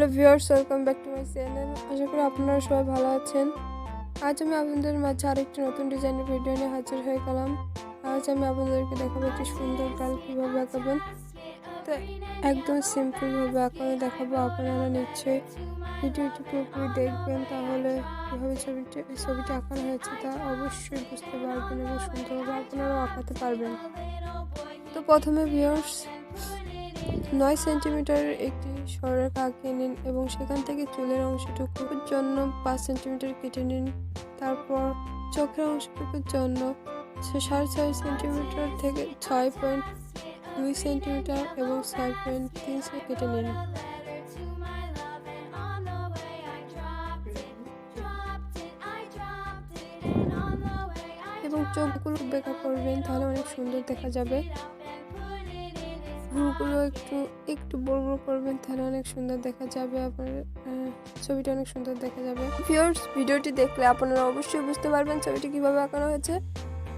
Hello viewers, welcome back to my channel. আশা করি আপনারা সবাই ভালো আছেন। আজ আমি আপনাদের মাঝে আরেকটি নতুন ডিজাইনের ভিডিও নিয়ে হাজির হয়ে গেলাম। আজ আমি আপনাদেরকে দেখাবো একটি সুন্দর গাল কীভাবে আঁকাবেন। তো একদম সিম্পলভাবে আঁকানো দেখাবো। আপনারা নিশ্চয়ই ভিডিওটি পুরোপুরি দেখবেন, তাহলে কীভাবে ছবিটি আঁকানো হয়েছে তা অবশ্যই বুঝতে পারবেন এবং সুন্দরভাবে আপনারাও আঁকাতে পারবেন। তো প্রথমে ভিউয়ার্স 9 সেন্টিমিটারের একটি সরলরেখা আঁকিয়ে নিন এবং সেখান থেকে চুলের অংশটুকুর জন্য 5 সেন্টিমিটার কেটে নিন। তারপর চোখের অংশটুকুর জন্য 6.5 সেন্টিমিটার থেকে 6.2 সেন্টিমিটার এবং 6.3 কেটে নিন। এবং চোখগুলো বেঁকা করবেন, তাহলে অনেক সুন্দর দেখা যাবে। ভ্রুগুলো একটু বড় বড় করবেন, তাহলে অনেক সুন্দর দেখা যাবে। আপনার ছবিটা অনেক সুন্দর দেখা যাবে। ভিউয়ার্স, ভিডিওটি দেখলে আপনারা অবশ্যই বুঝতে পারবেন ছবিটি কিভাবে আঁকানো হয়েছে।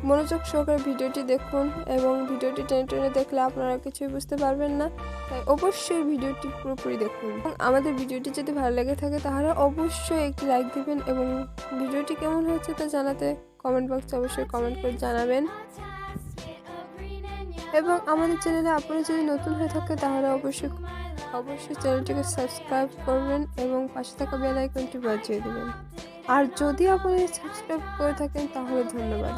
মনোযোগ সহকারে ভিডিওটি দেখুন এবং ভিডিওটি টেনে টেনে দেখলে আপনারা কিছুই বুঝতে পারবেন না, তাই অবশ্যই ভিডিওটি পুরোপুরি দেখুন। এবং আমাদের ভিডিওটি যদি ভালো লেগে থাকে তাহলে অবশ্যই একটি লাইক দিবেন এবং ভিডিওটি কেমন হয়েছে তা জানাতে কমেন্ট বক্সে অবশ্যই কমেন্ট করে জানাবেন। এবং আমাদের চ্যানেলে আপনারা যদি নতুন হয়ে থাকে তাহলে অবশ্যই চ্যানেলটিকে সাবস্ক্রাইব করবেন এবং পাশে থাকা বেল আইকনটি বাজিয়ে দেবেন। আর যদি আপনারা সাবস্ক্রাইব করে থাকেন তাহলে ধন্যবাদ।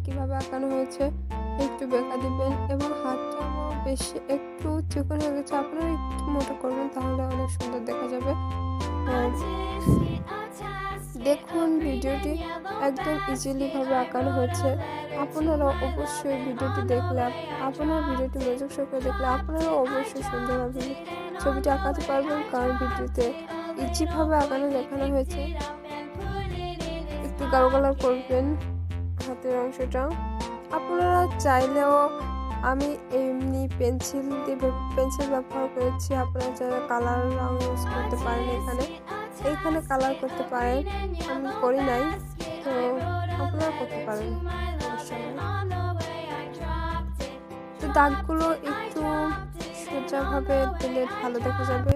কিভাবে আঁকানো হয়েছে একটু বেঁকা দিবেন এবং হাতটা বেশি একটু চিকন হয়ে গেছে, আপনারা একটু মোটা করবেন, তাহলে অনেক সুন্দর দেখা যাবে। দেখুন ভিডিওটি একদম ইজিলি ভাবে আঁকানো হয়েছে। আপনারা অবশ্যই ভিডিওটি দেখলে, আপনার ভিডিওটি মনোযোগ সহকারে দেখলে আপনারা অবশ্যই সুন্দরভাবে ছবিটি আঁকাতে পারবেন, কারণ ভিডিওতে ইজিভাবে আঁকানো দেখানো হয়েছে। একটু গাঢ় কালার করবেন হাতের অংশটা। আপনারা চাইলেও, আমি এমনি পেন্সিল ব্যবহার করেছি, আপনারা যারা কালার রং ইউজ করতে পারেন এইখানে কালার করতে পারেন, আমি করি নাই, তো আপনারা করতে পারেন অবশ্যই। তো দাগগুলো একটু সোজাভাবে দিলে ভালো দেখা যাবে।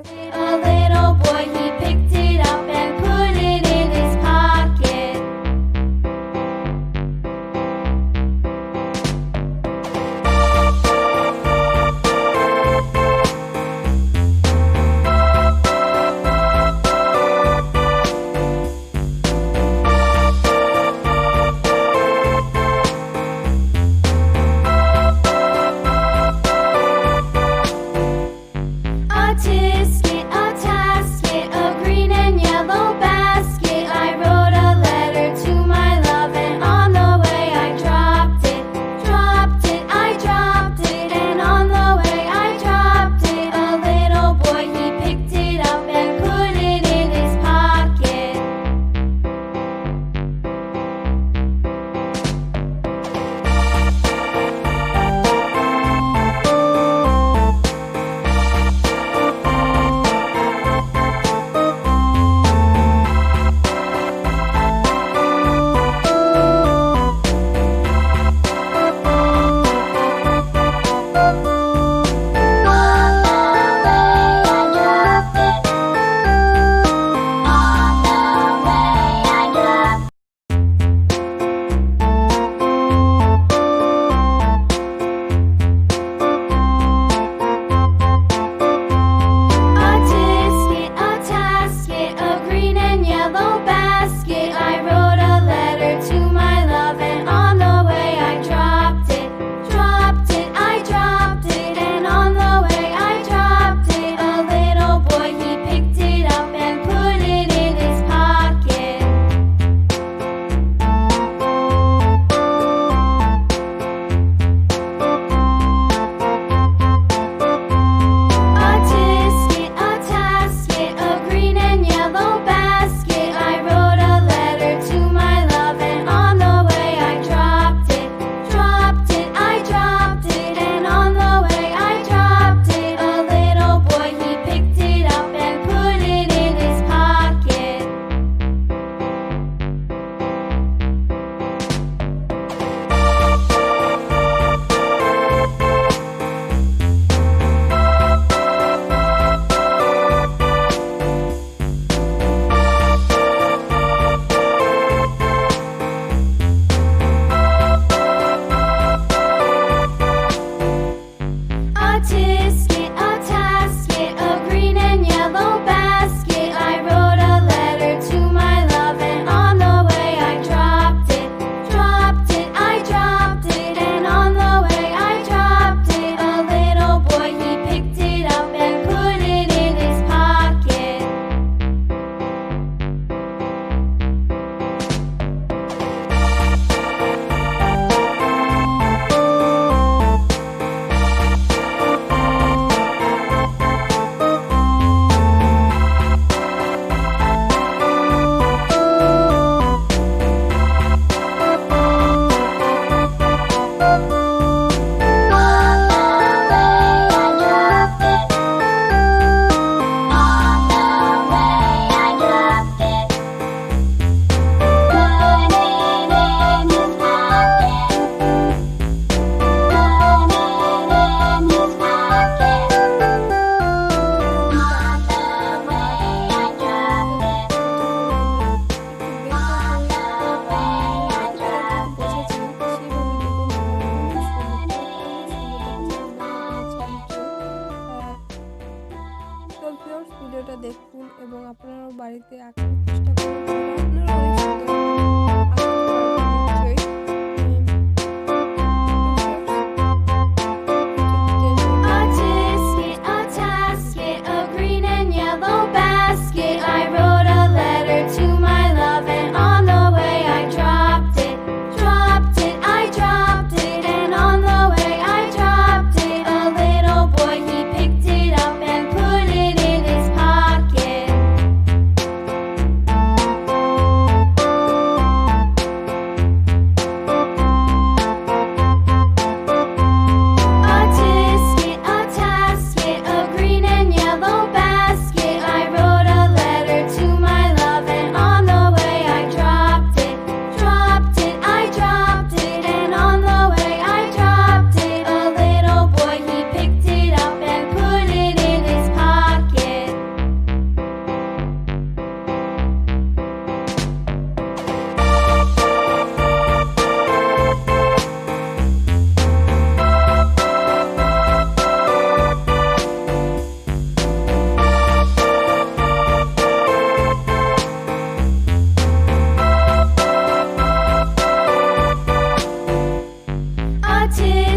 আছে